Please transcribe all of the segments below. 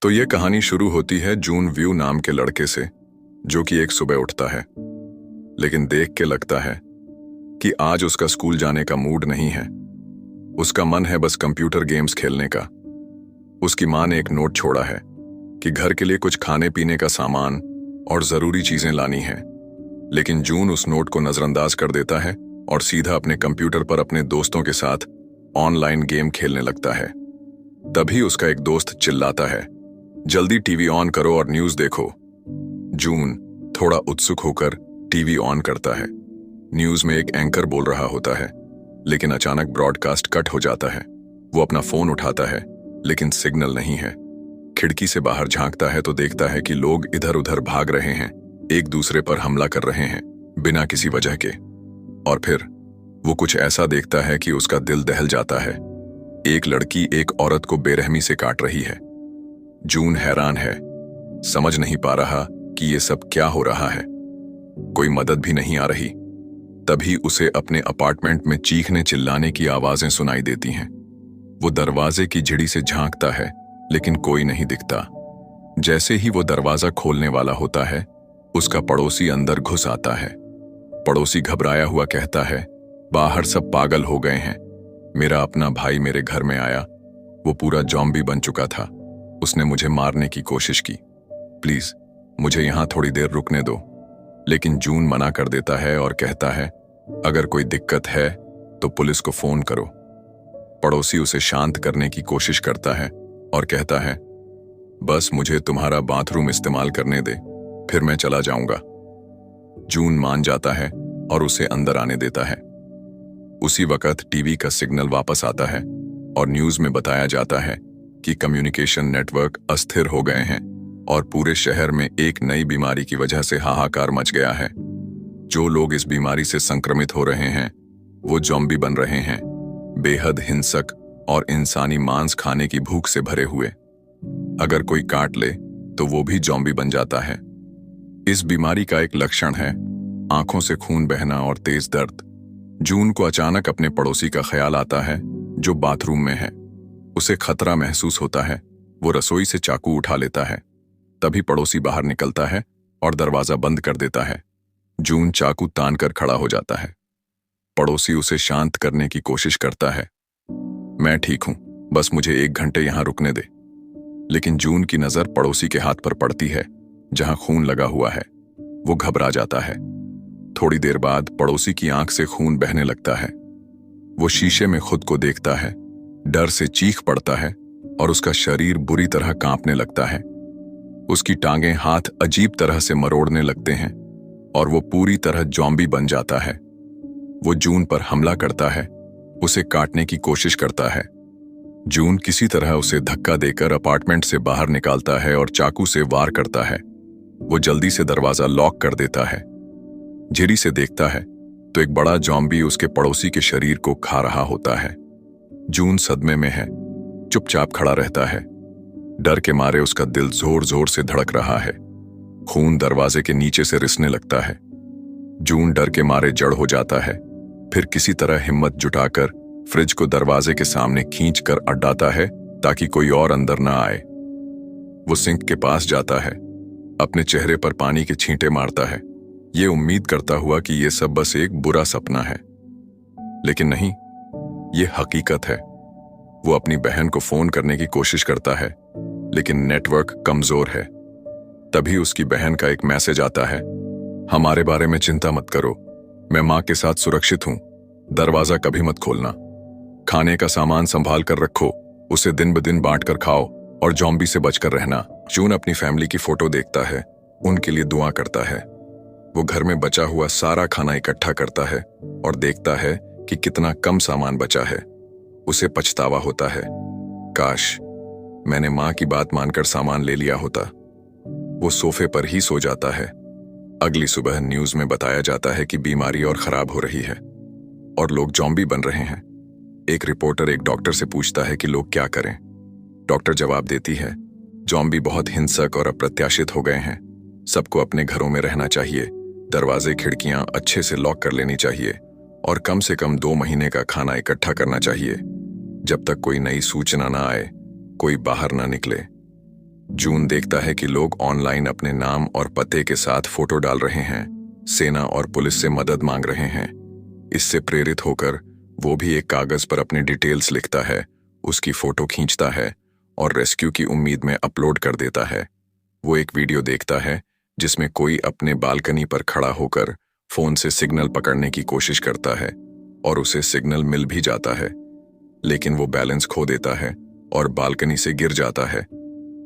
तो ये कहानी शुरू होती है जून व्यू नाम के लड़के से, जो कि एक सुबह उठता है, लेकिन देख के लगता है कि आज उसका स्कूल जाने का मूड नहीं है। उसका मन है बस कंप्यूटर गेम्स खेलने का। उसकी माँ ने एक नोट छोड़ा है कि घर के लिए कुछ खाने पीने का सामान और जरूरी चीजें लानी है, लेकिन जून उस नोट को नजरअंदाज कर देता है और सीधा अपने कंप्यूटर पर अपने दोस्तों के साथ ऑनलाइन गेम खेलने लगता है। तभी उसका एक दोस्त चिल्लाता है, जल्दी टीवी ऑन करो और न्यूज देखो। जून थोड़ा उत्सुक होकर टीवी ऑन करता है। न्यूज में एक एंकर बोल रहा होता है, लेकिन अचानक ब्रॉडकास्ट कट हो जाता है। वो अपना फोन उठाता है, लेकिन सिग्नल नहीं है। खिड़की से बाहर झांकता है तो देखता है कि लोग इधर उधर भाग रहे हैं, एक दूसरे पर हमला कर रहे हैं बिना किसी वजह के। और फिर वो कुछ ऐसा देखता है कि उसका दिल दहल जाता है। एक लड़की एक औरत को बेरहमी से काट रही है। जून हैरान है, समझ नहीं पा रहा कि ये सब क्या हो रहा है। कोई मदद भी नहीं आ रही। तभी उसे अपने अपार्टमेंट में चीखने चिल्लाने की आवाजें सुनाई देती हैं। वो दरवाजे की झिड़ी से झांकता है, लेकिन कोई नहीं दिखता। जैसे ही वो दरवाजा खोलने वाला होता है, उसका पड़ोसी अंदर घुस आता है। पड़ोसी घबराया हुआ कहता है, बाहर सब पागल हो गए हैं। मेरा अपना भाई मेरे घर में आया। वो पूरा जॉम्बी बन चुका था। उसने मुझे मारने की कोशिश की। प्लीज मुझे यहां थोड़ी देर रुकने दो। लेकिन जून मना कर देता है और कहता है, अगर कोई दिक्कत है तो पुलिस को फोन करो। पड़ोसी उसे शांत करने की कोशिश करता है और कहता है, बस मुझे तुम्हारा बाथरूम इस्तेमाल करने दे, फिर मैं चला जाऊंगा। जून मान जाता है और उसे अंदर आने देता है। उसी वक्त टीवी का सिग्नल वापस आता है और न्यूज में बताया जाता है कि कम्युनिकेशन नेटवर्क अस्थिर हो गए हैं और पूरे शहर में एक नई बीमारी की वजह से हाहाकार मच गया है। जो लोग इस बीमारी से संक्रमित हो रहे हैं वो ज़ॉम्बी बन रहे हैं, बेहद हिंसक और इंसानी मांस खाने की भूख से भरे हुए। अगर कोई काट ले तो वो भी ज़ॉम्बी बन जाता है। इस बीमारी का एक लक्षण है आंखों से खून बहना और तेज दर्द। जून को अचानक अपने पड़ोसी का ख्याल आता है जो बाथरूम में है। उसे खतरा महसूस होता है। वो रसोई से चाकू उठा लेता है। तभी पड़ोसी बाहर निकलता है और दरवाजा बंद कर देता है। जून चाकू तान कर खड़ा हो जाता है। पड़ोसी उसे शांत करने की कोशिश करता है, मैं ठीक हूं, बस मुझे 1 घंटे यहां रुकने दे। लेकिन जून की नजर पड़ोसी के हाथ पर पड़ती है जहां खून लगा हुआ है। वो घबरा जाता है। थोड़ी देर बाद पड़ोसी की आंख से खून बहने लगता है। वो शीशे में खुद को देखता है, डर से चीख पड़ता है और उसका शरीर बुरी तरह कांपने लगता है। उसकी टांगें हाथ अजीब तरह से मरोड़ने लगते हैं और वो पूरी तरह ज़ॉम्बी बन जाता है। वो जून पर हमला करता है, उसे काटने की कोशिश करता है। जून किसी तरह उसे धक्का देकर अपार्टमेंट से बाहर निकालता है और चाकू से वार करता है। वो जल्दी से दरवाजा लॉक कर देता है। झिरी से देखता है तो एक बड़ा ज़ॉम्बी उसके पड़ोसी के शरीर को खा रहा होता है। जून सदमे में है, चुपचाप खड़ा रहता है। डर के मारे उसका दिल जोर जोर से धड़क रहा है। खून दरवाजे के नीचे से रिसने लगता है। जून डर के मारे जड़ हो जाता है। फिर किसी तरह हिम्मत जुटाकर फ्रिज को दरवाजे के सामने खींच कर अड्डाता है ताकि कोई और अंदर ना आए। वो सिंक के पास जाता है, अपने चेहरे पर पानी के छींटे मारता है, ये उम्मीद करता हुआ कि ये सब बस एक बुरा सपना है। लेकिन नहीं, ये हकीकत है। वो अपनी बहन को फोन करने की कोशिश करता है, लेकिन नेटवर्क कमजोर है। तभी उसकी बहन का एक मैसेज आता है, हमारे बारे में चिंता मत करो, मैं माँ के साथ सुरक्षित हूँ, दरवाजा कभी मत खोलना। खाने का सामान संभाल कर रखो, उसे दिन ब दिन बांट कर खाओ और ज़ॉम्बी से बचकर रहना। जून अपनी फैमिली की फोटो देखता है, उनके लिए दुआ करता है। वो घर में बचा हुआ सारा खाना इकट्ठा करता है और देखता है कि कितना कम सामान बचा है। उसे पछतावा होता है, काश मैंने माँ की बात मानकर सामान ले लिया होता। वो सोफे पर ही सो जाता है। अगली सुबह न्यूज में बताया जाता है कि बीमारी और खराब हो रही है और लोग ज़ॉम्बी बन रहे हैं। एक रिपोर्टर एक डॉक्टर से पूछता है कि लोग क्या करें। डॉक्टर जवाब देती है, ज़ॉम्बी बहुत हिंसक और अप्रत्याशित हो गए हैं। सबको अपने घरों में रहना चाहिए, दरवाजे खिड़कियां अच्छे से लॉक कर लेनी चाहिए और कम से कम 2 महीने का खाना इकट्ठा करना चाहिए। जब तक कोई नई सूचना ना आए, कोई बाहर ना निकले। जून देखता है कि लोग ऑनलाइन अपने नाम और पते के साथ फोटो डाल रहे हैं, सेना और पुलिस से मदद मांग रहे हैं। इससे प्रेरित होकर वो भी एक कागज पर अपनी डिटेल्स लिखता है, उसकी फोटो खींचता है और रेस्क्यू की उम्मीद में अपलोड कर देता है। वो एक वीडियो देखता है जिसमें कोई अपने बालकनी पर खड़ा होकर फोन से सिग्नल पकड़ने की कोशिश करता है और उसे सिग्नल मिल भी जाता है, लेकिन वो बैलेंस खो देता है और बालकनी से गिर जाता है।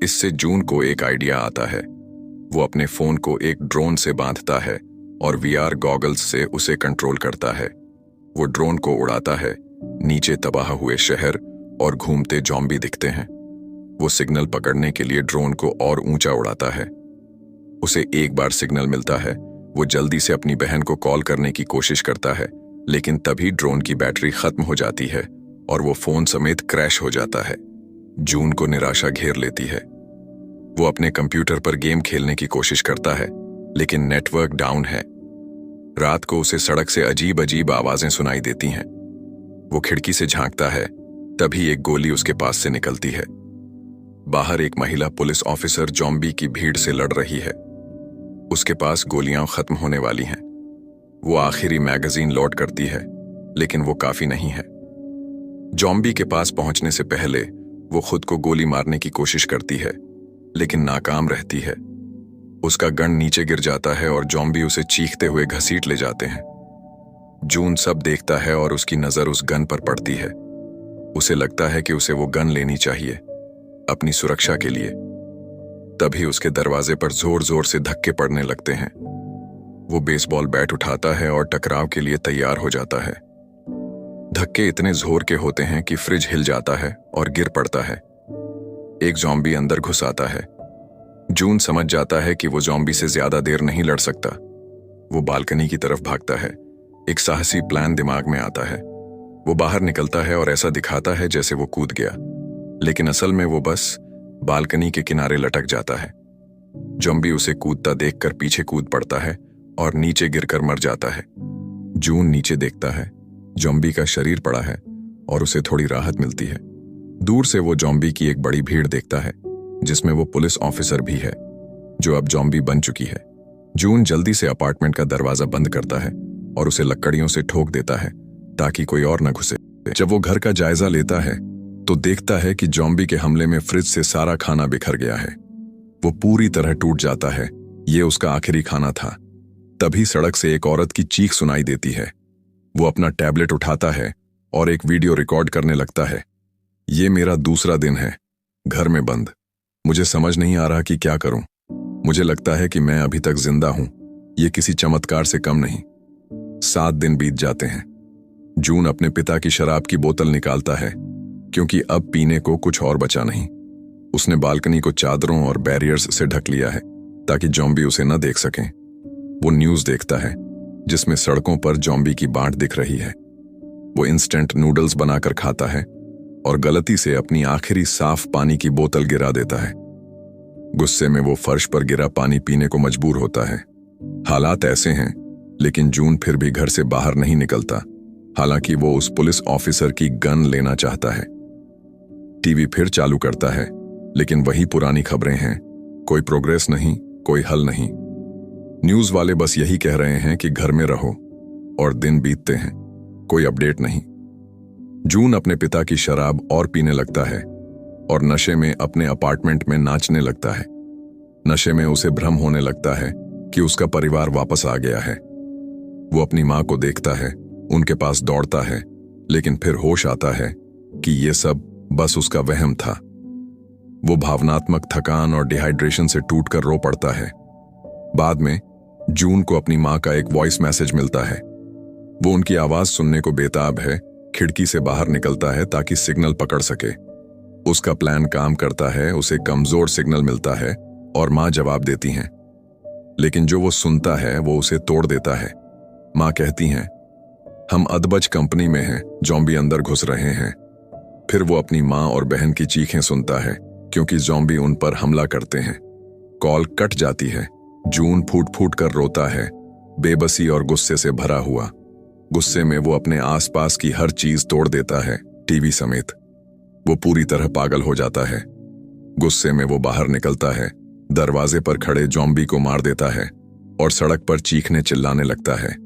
इससे जून को एक आइडिया आता है। वो अपने फोन को एक ड्रोन से बांधता है और वीआर गॉगल्स से उसे कंट्रोल करता है। वो ड्रोन को उड़ाता है, नीचे तबाह हुए शहर और घूमते ज़ॉम्बी दिखते हैं। वो सिग्नल पकड़ने के लिए ड्रोन को और ऊंचा उड़ाता है। उसे एक बार सिग्नल मिलता है, वो जल्दी से अपनी बहन को कॉल करने की कोशिश करता है, लेकिन तभी ड्रोन की बैटरी खत्म हो जाती है और वो फोन समेत क्रैश हो जाता है। जून को निराशा घेर लेती है। वो अपने कंप्यूटर पर गेम खेलने की कोशिश करता है, लेकिन नेटवर्क डाउन है। रात को उसे सड़क से अजीब अजीब आवाजें सुनाई देती हैं। वो खिड़की से झांकता है, तभी एक गोली उसके पास से निकलती है। बाहर एक महिला पुलिस ऑफिसर ज़ॉम्बी की भीड़ से लड़ रही है। उसके पास गोलियां खत्म होने वाली हैं। वो आखिरी मैगजीन लोड करती है, लेकिन वो काफी नहीं है। ज़ॉम्बी के पास पहुंचने से पहले वो खुद को गोली मारने की कोशिश करती है, लेकिन नाकाम रहती है। उसका गन नीचे गिर जाता है और ज़ॉम्बी उसे चीखते हुए घसीट ले जाते हैं। जून सब देखता है और उसकी नजर उस गन पर पड़ती है। उसे लगता है कि उसे वो गन लेनी चाहिए अपनी सुरक्षा के लिए। तभी उसके दरवाजे पर जोर जोर से धक्के पड़ने लगते हैं। वो बेसबॉल बैट उठाता है और टकराव के लिए तैयार हो जाता है। धक्के इतने जोर के होते हैं कि फ्रिज हिल जाता है और गिर पड़ता है। एक ज़ॉम्बी अंदर घुस आता है। जून समझ जाता है कि वो ज़ॉम्बी से ज्यादा देर नहीं लड़ सकता। वो बालकनी की तरफ भागता है। एक साहसी प्लान दिमाग में आता है। वो बाहर निकलता है और ऐसा दिखाता है जैसे वो कूद गया, लेकिन असल में वो बस बालकनी के किनारे लटक जाता है। ज़ॉम्बी उसे कूदता देखकर पीछे कूद पड़ता है और नीचे गिरकर मर जाता है। जून नीचे देखता है। ज़ॉम्बी का शरीर पड़ा है और उसे थोड़ी राहत मिलती है। दूर से वो ज़ॉम्बी की एक बड़ी भीड़ देखता है, जिसमें वो पुलिस ऑफिसर भी है, जो अब ज़ॉम्बी बन चुकी है। जून जल्दी से अपार्टमेंट का दरवाजा बंद करता है और उसे लकड़ियों से ठोक देता है ताकि कोई और न घुसे। जब वो घर का जायजा लेता है तो देखता है कि ज़ॉम्बी के हमले में फ्रिज से सारा खाना बिखर गया है। वो पूरी तरह टूट जाता है। ये उसका आखिरी खाना था। तभी सड़क से एक औरत की चीख सुनाई देती है। वो अपना टैबलेट उठाता है और एक वीडियो रिकॉर्ड करने लगता है। ये मेरा दूसरा दिन है घर में बंद। मुझे समझ नहीं आ रहा कि क्या करूं। मुझे लगता है कि मैं अभी तक जिंदा हूं। ये किसी चमत्कार से कम नहीं। 7 दिन बीत जाते हैं। जून अपने पिता की शराब की बोतल निकालता है, क्योंकि अब पीने को कुछ और बचा नहीं। उसने बालकनी को चादरों और बैरियर्स से ढक लिया है ताकि ज़ॉम्बी उसे न देख सकें। वो न्यूज़ देखता है, जिसमें सड़कों पर ज़ॉम्बी की बाढ़ दिख रही है। वो इंस्टेंट नूडल्स बनाकर खाता है और गलती से अपनी आखिरी साफ पानी की बोतल गिरा देता है। गुस्से में वो फर्श पर गिरा पानी पीने को मजबूर होता है। हालात ऐसे हैं, लेकिन जून फिर भी घर से बाहर नहीं निकलता। हालांकि वो उस पुलिस ऑफिसर की गन लेना चाहता है। टीवी फिर चालू करता है, लेकिन वही पुरानी खबरें हैं। कोई प्रोग्रेस नहीं, कोई हल नहीं। न्यूज़ वाले बस यही कह रहे हैं कि घर में रहो, और दिन बीतते हैं, कोई अपडेट नहीं। जून अपने पिता की शराब और पीने लगता है और नशे में अपने अपार्टमेंट में नाचने लगता है। नशे में उसे भ्रम होने लगता है कि उसका परिवार वापस आ गया है। वो अपनी मां को देखता है, उनके पास दौड़ता है, लेकिन फिर होश आता है कि ये सब बस उसका वहम था। वो भावनात्मक थकान और डिहाइड्रेशन से टूटकर रो पड़ता है। बाद में जून को अपनी मां का एक वॉइस मैसेज मिलता है। वो उनकी आवाज सुनने को बेताब है। खिड़की से बाहर निकलता है ताकि सिग्नल पकड़ सके। उसका प्लान काम करता है। उसे कमजोर सिग्नल मिलता है और मां जवाब देती हैं, लेकिन जो वो सुनता है वो उसे तोड़ देता है। मां कहती हैं, हम अदबज कंपनी में हैं, ज़ॉम्बी अंदर घुस रहे हैं। फिर वो अपनी मां और बहन की चीखें सुनता है, क्योंकि ज़ॉम्बी उन पर हमला करते हैं। कॉल कट जाती है। जून फूट फूट कर रोता है, बेबसी और गुस्से से भरा हुआ। गुस्से में वो अपने आसपास की हर चीज तोड़ देता है, टीवी समेत। वो पूरी तरह पागल हो जाता है। गुस्से में वो बाहर निकलता है, दरवाजे पर खड़े जॉम्बी को मार देता है और सड़क पर चीखने चिल्लाने लगता है।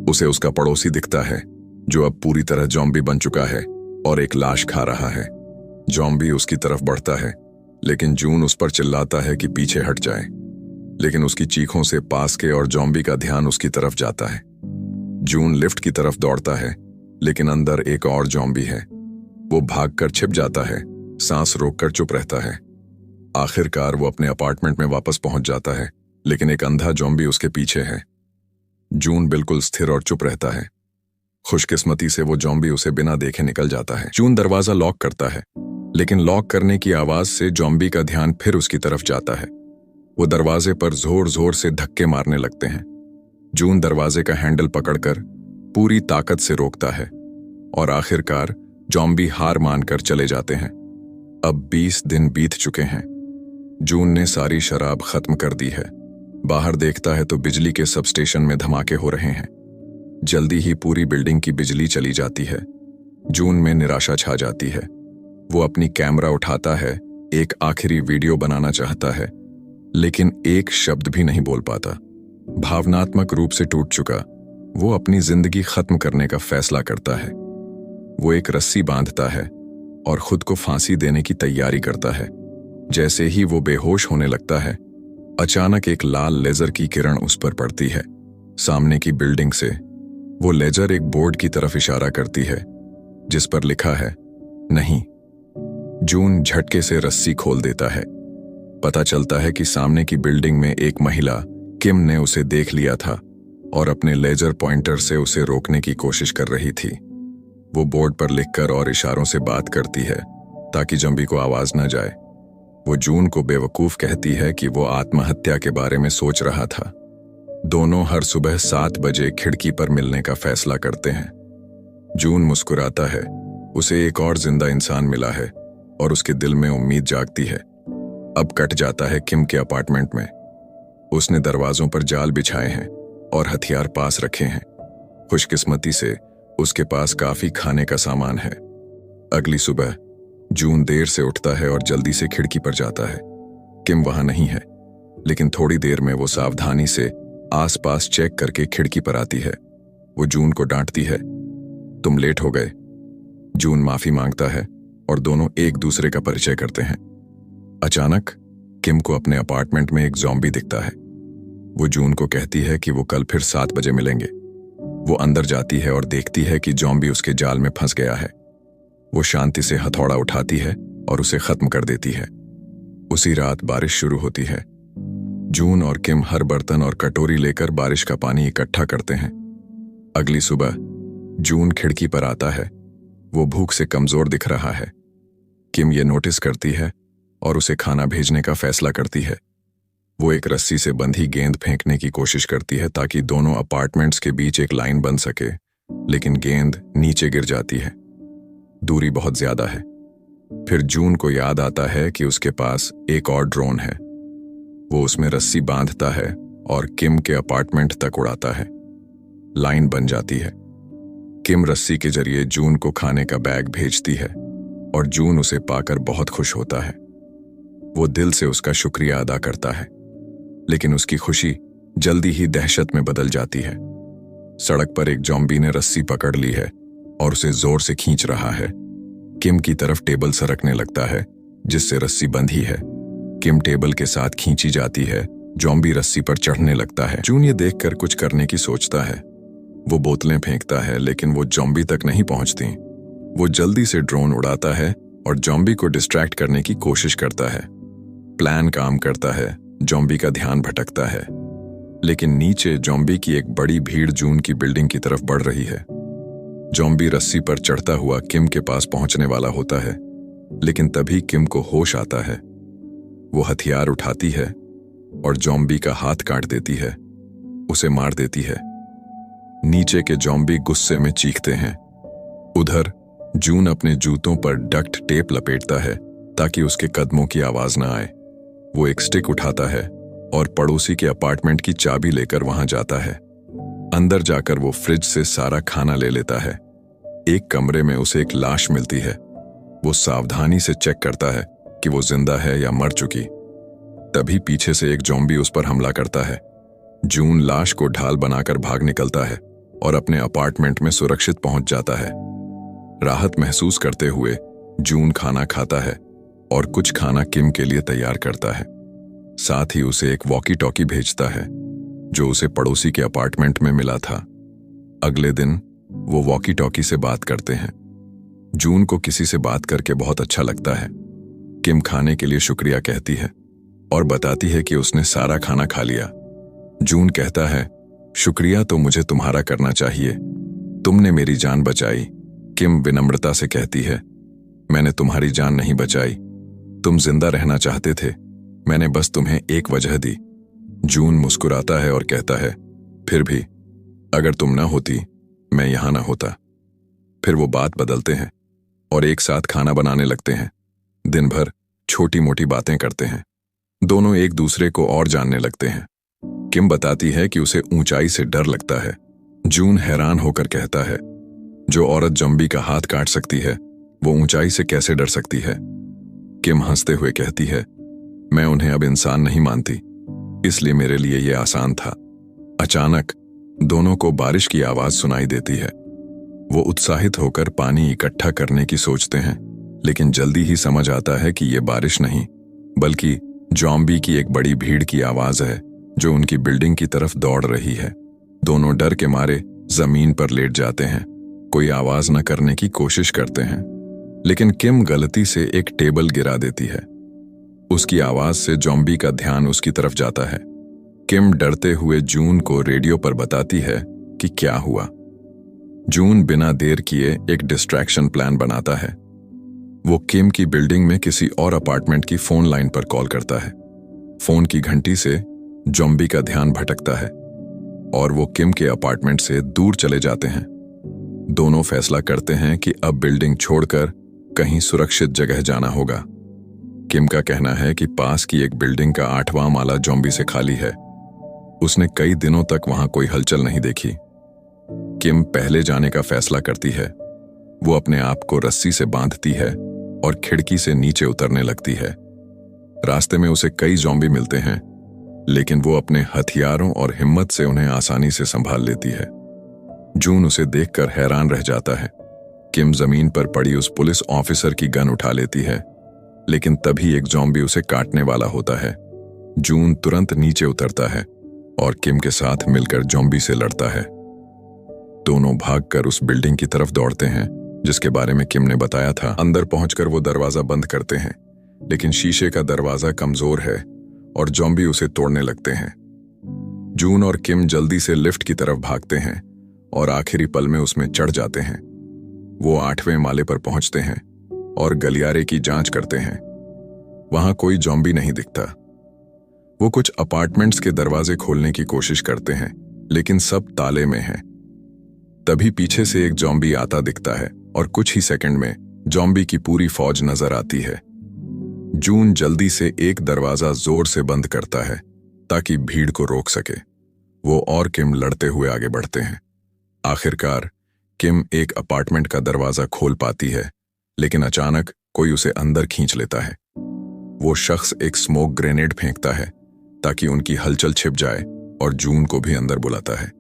उसे उसका पड़ोसी दिखता है जो अब पूरी तरह जॉम्बी बन चुका है और एक लाश खा रहा है। जॉम्बी उसकी तरफ बढ़ता है, लेकिन जून उस पर चिल्लाता है कि पीछे हट जाए। लेकिन उसकी चीखों से पास के और जॉम्बी का ध्यान उसकी तरफ जाता है। जून लिफ्ट की तरफ दौड़ता है, लेकिन अंदर एक और जॉम्बी है। वो भागकर छिप जाता है, सांस रोककर चुप रहता है। आखिरकार वो अपने अपार्टमेंट में वापस पहुंच जाता है, लेकिन एक अंधा जॉम्बी उसके पीछे है। जून बिल्कुल स्थिर और चुप रहता है। खुशकिस्मती से वो जॉम्बी उसे बिना देखे निकल जाता है। जून दरवाजा लॉक करता है, लेकिन लॉक करने की आवाज से जॉम्बी का ध्यान फिर उसकी तरफ जाता है। वो दरवाजे पर जोर जोर से धक्के मारने लगते हैं। जून दरवाजे का हैंडल पकड़कर पूरी ताकत से रोकता है और आखिरकार जॉम्बी हार मानकर चले जाते हैं। अब 20 दिन बीत चुके हैं। जून ने सारी शराब खत्म कर दी है। बाहर देखता है तो बिजली के सबस्टेशन में धमाके हो रहे हैं। जल्दी ही पूरी बिल्डिंग की बिजली चली जाती है। जून में निराशा छा जाती है। वो अपनी कैमरा उठाता है, एक आखिरी वीडियो बनाना चाहता है, लेकिन एक शब्द भी नहीं बोल पाता। भावनात्मक रूप से टूट चुका, वो अपनी जिंदगी खत्म करने का फैसला करता है। वो एक रस्सी बांधता है और खुद को फांसी देने की तैयारी करता है। जैसे ही वो बेहोश होने लगता है, अचानक एक लाल लेजर की किरण उस पर पड़ती है। सामने की बिल्डिंग से वो लेजर एक बोर्ड की तरफ इशारा करती है, जिस पर लिखा है नहीं। जून झटके से रस्सी खोल देता है। पता चलता है कि सामने की बिल्डिंग में एक महिला किम ने उसे देख लिया था और अपने लेजर पॉइंटर से उसे रोकने की कोशिश कर रही थी। वो बोर्ड पर लिखकर और इशारों से बात करती है ताकि जॉम्बी को आवाज न जाए। वो जून को बेवकूफ कहती है कि वो आत्महत्या के बारे में सोच रहा था। दोनों हर सुबह 7 बजे खिड़की पर मिलने का फैसला करते हैं। जून मुस्कुराता है, उसे एक और जिंदा इंसान मिला है और उसके दिल में उम्मीद जागती है। अब कट जाता है किम के अपार्टमेंट में। उसने दरवाजों पर जाल बिछाए हैं और हथियार पास रखे हैं। खुशकिस्मती से उसके पास काफी खाने का सामान है। अगली सुबह जून देर से उठता है और जल्दी से खिड़की पर जाता है। किम वहां नहीं है, लेकिन थोड़ी देर में वो सावधानी से आसपास चेक करके खिड़की पर आती है। वो जून को डांटती है, तुम लेट हो गए। जून माफी मांगता है और दोनों एक दूसरे का परिचय करते हैं। अचानक किम को अपने अपार्टमेंट में एक ज़ॉम्बी दिखता है। वो जून को कहती है कि वो कल फिर 7 बजे मिलेंगे। वो अंदर जाती है और देखती है कि ज़ॉम्बी उसके जाल में फंस गया है। वो शांति से हथौड़ा उठाती है और उसे खत्म कर देती है। उसी रात बारिश शुरू होती है। जून और किम हर बर्तन और कटोरी लेकर बारिश का पानी इकट्ठा करते हैं। अगली सुबह जून खिड़की पर आता है। वो भूख से कमजोर दिख रहा है। किम ये नोटिस करती है और उसे खाना भेजने का फैसला करती है। वो एक रस्सी से बंधी गेंद फेंकने की कोशिश करती है ताकि दोनों अपार्टमेंट्स के बीच एक लाइन बन सके, लेकिन गेंद नीचे गिर जाती है। दूरी बहुत ज्यादा है। फिर जून को याद आता है कि उसके पास एक और ड्रोन है। वो उसमें रस्सी बांधता है और किम के अपार्टमेंट तक उड़ाता है। लाइन बन जाती है। किम रस्सी के जरिए जून को खाने का बैग भेजती है और जून उसे पाकर बहुत खुश होता है। वो दिल से उसका शुक्रिया अदा करता है, लेकिन उसकी खुशी जल्दी ही दहशत में बदल जाती है। सड़क पर एक ज़ॉम्बी ने रस्सी पकड़ ली है और उसे जोर से खींच रहा है। किम की तरफ टेबल सरकने लगता है जिससे रस्सी बंधी है। किम टेबल के साथ खींची जाती है। ज़ॉम्बी रस्सी पर चढ़ने लगता है। जून ये देखकर कुछ करने की सोचता है। वो बोतलें फेंकता है, लेकिन वो ज़ॉम्बी तक नहीं पहुंचती। वो जल्दी से ड्रोन उड़ाता है और ज़ॉम्बी को डिस्ट्रैक्ट करने की कोशिश करता है। प्लान काम करता है। ज़ॉम्बी का ध्यान भटकता है, लेकिन नीचे ज़ॉम्बी की एक बड़ी भीड़ जून की बिल्डिंग की तरफ बढ़ रही है। ज़ॉम्बी रस्सी पर चढ़ता हुआ किम के पास पहुंचने वाला होता है, लेकिन तभी किम को होश आता है। वो हथियार उठाती है और ज़ॉम्बी का हाथ काट देती है, उसे मार देती है। नीचे के ज़ॉम्बी गुस्से में चीखते हैं। उधर जून अपने जूतों पर डक्ट टेप लपेटता है ताकि उसके कदमों की आवाज ना आए। वो एक स्टिक उठाता है और पड़ोसी के अपार्टमेंट की चाबी लेकर वहां जाता है। अंदर जाकर वो फ्रिज से सारा खाना ले लेता है। एक कमरे में उसे एक लाश मिलती है। वो सावधानी से चेक करता है कि वो जिंदा है या मर चुकी। तभी पीछे से एक ज़ॉम्बी उस पर हमला करता है। जून लाश को ढाल बनाकर भाग निकलता है और अपने अपार्टमेंट में सुरक्षित पहुंच जाता है। राहत महसूस करते हुए जून खाना खाता है और कुछ खाना किम के लिए तैयार करता है। साथ ही उसे एक वॉकी टॉकी भेजता है जो उसे पड़ोसी के अपार्टमेंट में मिला था। अगले दिन वो वॉकी टॉकी से बात करते हैं। जून को किसी से बात करके बहुत अच्छा लगता है। किम खाने के लिए शुक्रिया कहती है और बताती है कि उसने सारा खाना खा लिया। जून कहता है, शुक्रिया तो मुझे तुम्हारा करना चाहिए, तुमने मेरी जान बचाई। किम विनम्रता से कहती है, मैंने तुम्हारी जान नहीं बचाई, तुम जिंदा रहना चाहते थे, मैंने बस तुम्हें एक वजह दी। जून मुस्कुराता है और कहता है, फिर भी अगर तुम ना होती मैं यहां ना होता। फिर वो बात बदलते हैं और एक साथ खाना बनाने लगते हैं। दिन भर छोटी मोटी बातें करते हैं। दोनों एक दूसरे को और जानने लगते हैं। किम बताती है कि उसे ऊंचाई से डर लगता है। जून हैरान होकर कहता है, जो औरत ज़ॉम्बी का हाथ काट सकती है वो ऊंचाई से कैसे डर सकती है। किम हंसते हुए कहती है, मैं उन्हें अब इंसान नहीं मानती, इसलिए मेरे लिए ये आसान था। अचानक दोनों को बारिश की आवाज सुनाई देती है। वो उत्साहित होकर पानी इकट्ठा करने की सोचते हैं, लेकिन जल्दी ही समझ आता है कि ये बारिश नहीं बल्कि ज़ॉम्बी की एक बड़ी भीड़ की आवाज है जो उनकी बिल्डिंग की तरफ दौड़ रही है। दोनों डर के मारे जमीन पर लेट जाते हैं, कोई आवाज न करने की कोशिश करते हैं, लेकिन किम गलती से एक टेबल गिरा देती है। उसकी आवाज से ज़ॉम्बी का ध्यान उसकी तरफ जाता है। किम डरते हुए जून को रेडियो पर बताती है कि क्या हुआ। जून बिना देर किए एक डिस्ट्रैक्शन प्लान बनाता है। वो किम की बिल्डिंग में किसी और अपार्टमेंट की फोन लाइन पर कॉल करता है। फोन की घंटी से ज़ॉम्बी का ध्यान भटकता है और वो किम के अपार्टमेंट से दूर चले जाते हैं। दोनों फैसला करते हैं कि अब बिल्डिंग छोड़कर कहीं सुरक्षित जगह जाना होगा। किम का कहना है कि पास की एक बिल्डिंग का 8वां माला ज़ॉम्बी से खाली है। उसने कई दिनों तक वहां कोई हलचल नहीं देखी। किम पहले जाने का फैसला करती है। वो अपने आप को रस्सी से बांधती है और खिड़की से नीचे उतरने लगती है। रास्ते में उसे कई ज़ॉम्बी मिलते हैं, लेकिन वो अपने हथियारों और हिम्मत से उन्हें आसानी से संभाल लेती है। जून उसे देखकर हैरान रह जाता है। किम जमीन पर पड़ी उस पुलिस ऑफिसर की गन उठा लेती है, लेकिन तभी एक ज़ॉम्बी उसे काटने वाला होता है। जून तुरंत नीचे उतरता है और किम के साथ मिलकर ज़ॉम्बी से लड़ता है। दोनों भागकर उस बिल्डिंग की तरफ दौड़ते हैं जिसके बारे में किम ने बताया था। अंदर पहुंचकर वो दरवाजा बंद करते हैं, लेकिन शीशे का दरवाजा कमजोर है और ज़ॉम्बी उसे तोड़ने लगते हैं। जून और किम जल्दी से लिफ्ट की तरफ भागते हैं और आखिरी पल में उसमें चढ़ जाते हैं। वो 8वें माले पर पहुंचते हैं और गलियारे की जांच करते हैं। वहां कोई ज़ॉम्बी नहीं दिखता। वो कुछ अपार्टमेंट्स के दरवाजे खोलने की कोशिश करते हैं, लेकिन सब ताले में हैं। तभी पीछे से एक ज़ॉम्बी आता दिखता है और कुछ ही सेकंड में ज़ॉम्बी की पूरी फौज नजर आती है। जून जल्दी से एक दरवाजा जोर से बंद करता है ताकि भीड़ को रोक सके। वो और किम लड़ते हुए आगे बढ़ते हैं। आखिरकार किम एक अपार्टमेंट का दरवाजा खोल पाती है, लेकिन अचानक कोई उसे अंदर खींच लेता है। वो शख्स एक स्मोक ग्रेनेड फेंकता है ताकि उनकी हलचल छिप जाए और जून को भी अंदर बुलाता है।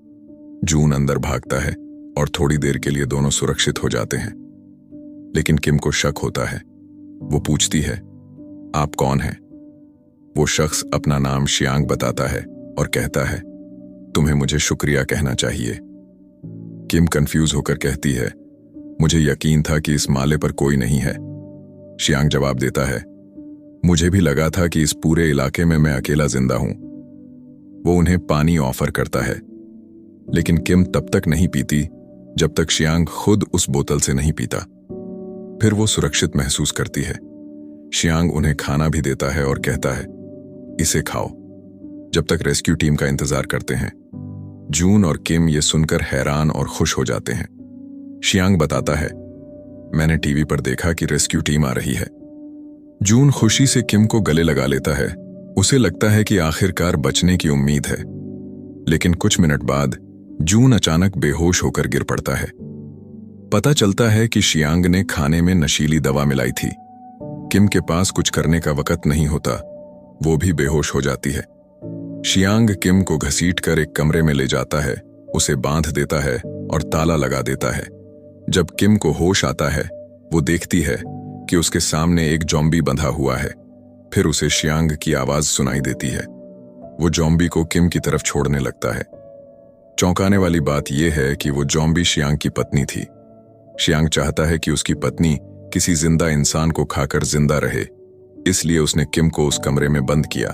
जून अंदर भागता है और थोड़ी देर के लिए दोनों सुरक्षित हो जाते हैं, लेकिन किम को शक होता है। वो पूछती है, आप कौन हैं? वो शख्स अपना नाम शियांग बताता है और कहता है, तुम्हें मुझे शुक्रिया कहना चाहिए। किम कंफ्यूज होकर कहती है, मुझे यकीन था कि इस माले पर कोई नहीं है। शियांग जवाब देता है, मुझे भी लगा था कि इस पूरे इलाके में मैं अकेला जिंदा हूं। वो उन्हें पानी ऑफर करता है, लेकिन किम तब तक नहीं पीती जब तक शियांग खुद उस बोतल से नहीं पीता। फिर वो सुरक्षित महसूस करती है। शियांग उन्हें खाना भी देता है और कहता है, इसे खाओ, जब तक रेस्क्यू टीम का इंतजार करते हैं। जून और किम ये सुनकर हैरान और खुश हो जाते हैं। शियांग बताता है, मैंने टीवी पर देखा कि रेस्क्यू टीम आ रही है। जून खुशी से किम को गले लगा लेता है। उसे लगता है कि आखिरकार बचने की उम्मीद है, लेकिन कुछ मिनट बाद जून अचानक बेहोश होकर गिर पड़ता है। पता चलता है कि शियांग ने खाने में नशीली दवा मिलाई थी। किम के पास कुछ करने का वक्त नहीं होता, वो भी बेहोश हो जाती है। शियांग किम को घसीटकर एक कमरे में ले जाता है, उसे बांध देता है और ताला लगा देता है। जब किम को होश आता है, वो देखती है कि उसके सामने एक जॉम्बी बंधा हुआ है। फिर उसे शियांग की आवाज सुनाई देती है। वो जॉम्बी को किम की तरफ छोड़ने लगता है। चौंकाने वाली बात यह है कि वो जॉम्बी शियांग की पत्नी थी। शियांग चाहता है कि उसकी पत्नी किसी जिंदा इंसान को खाकर जिंदा रहे, इसलिए उसने किम को उस कमरे में बंद किया।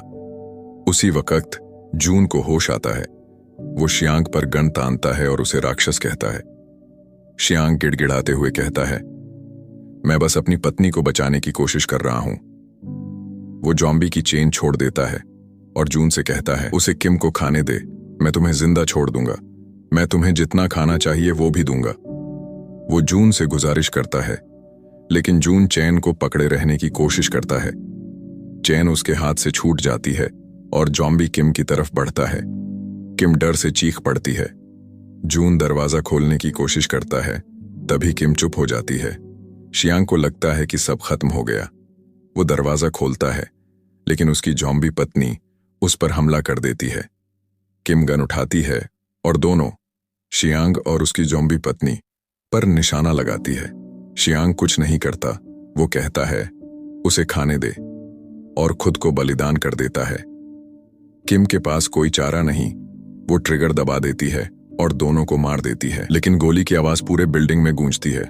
उसी वक्त जून को होश आता है। वो शियांग पर गन तानता है और उसे राक्षस कहता है। शियांग गिड़गिड़ाते हुए कहता है, मैं बस अपनी पत्नी को बचाने की कोशिश कर रहा हूं। वो जॉम्बी की चेन छोड़ देता है और जून से कहता है, उसे किम को खाने दे, मैं तुम्हें जिंदा छोड़ दूंगा। मैं तुम्हें जितना खाना चाहिए वो भी दूंगा। वो जून से गुजारिश करता है, लेकिन जून चैन को पकड़े रहने की कोशिश करता है। चैन उसके हाथ से छूट जाती है और जॉम्बी किम की तरफ बढ़ता है। किम डर से चीख पड़ती है। जून दरवाजा खोलने की कोशिश करता है, तभी किम चुप हो जाती है। शियांग को लगता है कि सब खत्म हो गया। वो दरवाजा खोलता है, लेकिन उसकी जॉम्बी पत्नी उस पर हमला कर देती है। किम गन उठाती है और दोनों, शियांग और उसकी जॉम्बी पत्नी, पर निशाना लगाती है। शियांग कुछ नहीं करता। वो कहता है, उसे खाने दे, और खुद को बलिदान कर देता है। किम के पास कोई चारा नहीं। वो ट्रिगर दबा देती है और दोनों को मार देती है, लेकिन गोली की आवाज पूरे बिल्डिंग में गूंजती है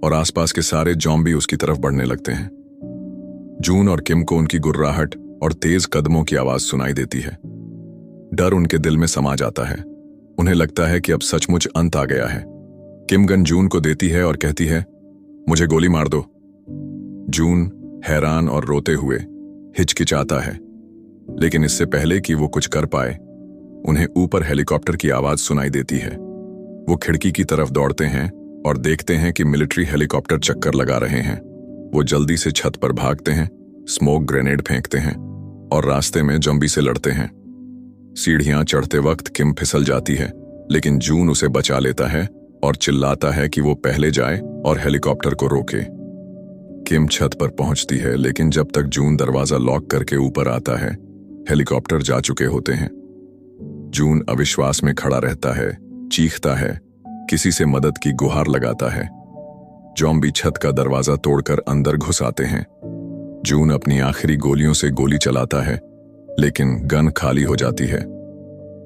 और आसपास के सारे जॉम्बी उसकी तरफ बढ़ने लगते हैं। जून और किम को उनकी गुर्राहट और तेज कदमों की आवाज सुनाई देती है। डर उनके दिल में समा जाता है। उन्हें लगता है कि अब सचमुच अंत आ गया है। किम गन जून को देती है और कहती है, मुझे गोली मार दो। जून हैरान और रोते हुए हिचकिचाता है, लेकिन इससे पहले कि वो कुछ कर पाए, उन्हें ऊपर हेलीकॉप्टर की आवाज सुनाई देती है। वो खिड़की की तरफ दौड़ते हैं और देखते हैं कि मिलिट्री हेलीकॉप्टर चक्कर लगा रहे हैं। वो जल्दी से छत पर भागते हैं, स्मोक ग्रेनेड फेंकते हैं और रास्ते में जॉम्बी से लड़ते हैं। सीढ़ियां चढ़ते वक्त किम फिसल जाती है, लेकिन जून उसे बचा लेता है और चिल्लाता है कि वो पहले जाए और हेलीकॉप्टर को रोके। किम छत पर पहुंचती है, लेकिन जब तक जून दरवाजा लॉक करके ऊपर आता है, हेलीकॉप्टर जा चुके होते हैं। जून अविश्वास में खड़ा रहता है, चीखता है, किसी से मदद की गुहार लगाता है। जॉम्बी छत का दरवाजा तोड़कर अंदर घुस आते हैं। जून अपनी आखिरी गोलियों से गोली चलाता है, लेकिन गन खाली हो जाती है।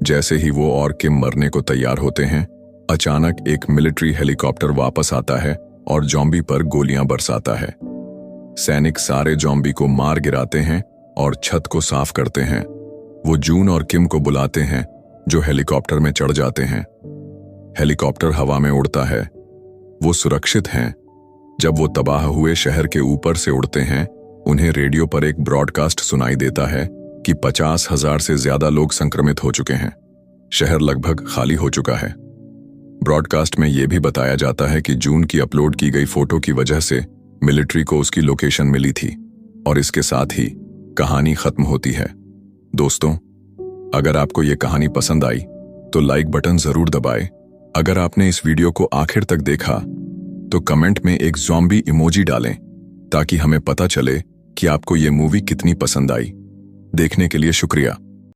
जैसे ही वो और किम मरने को तैयार होते हैं, अचानक एक मिलिट्री हेलीकॉप्टर वापस आता है और जॉम्बी पर गोलियां बरसाता है। सैनिक सारे जॉम्बी को मार गिराते हैं और छत को साफ करते हैं। वो जून और किम को बुलाते हैं, जो हेलीकॉप्टर में चढ़ जाते हैं। हेलीकॉप्टर हवा में उड़ता है। वो सुरक्षित हैं। जब वो तबाह हुए शहर के ऊपर से उड़ते हैं, उन्हें रेडियो पर एक ब्रॉडकास्ट सुनाई देता है कि 50,000 से ज्यादा लोग संक्रमित हो चुके हैं। शहर लगभग खाली हो चुका है। ब्रॉडकास्ट में यह भी बताया जाता है कि जून की अपलोड की गई फोटो की वजह से मिलिट्री को उसकी लोकेशन मिली थी, और इसके साथ ही कहानी खत्म होती है। दोस्तों, अगर आपको यह कहानी पसंद आई तो लाइक बटन जरूर दबाएं। अगर आपने इस वीडियो को आखिर तक देखा तो कमेंट में एक ज़ॉम्बी इमोजी डालें, ताकि हमें पता चले कि आपको यह मूवी कितनी पसंद आई। देखने के लिए शुक्रिया।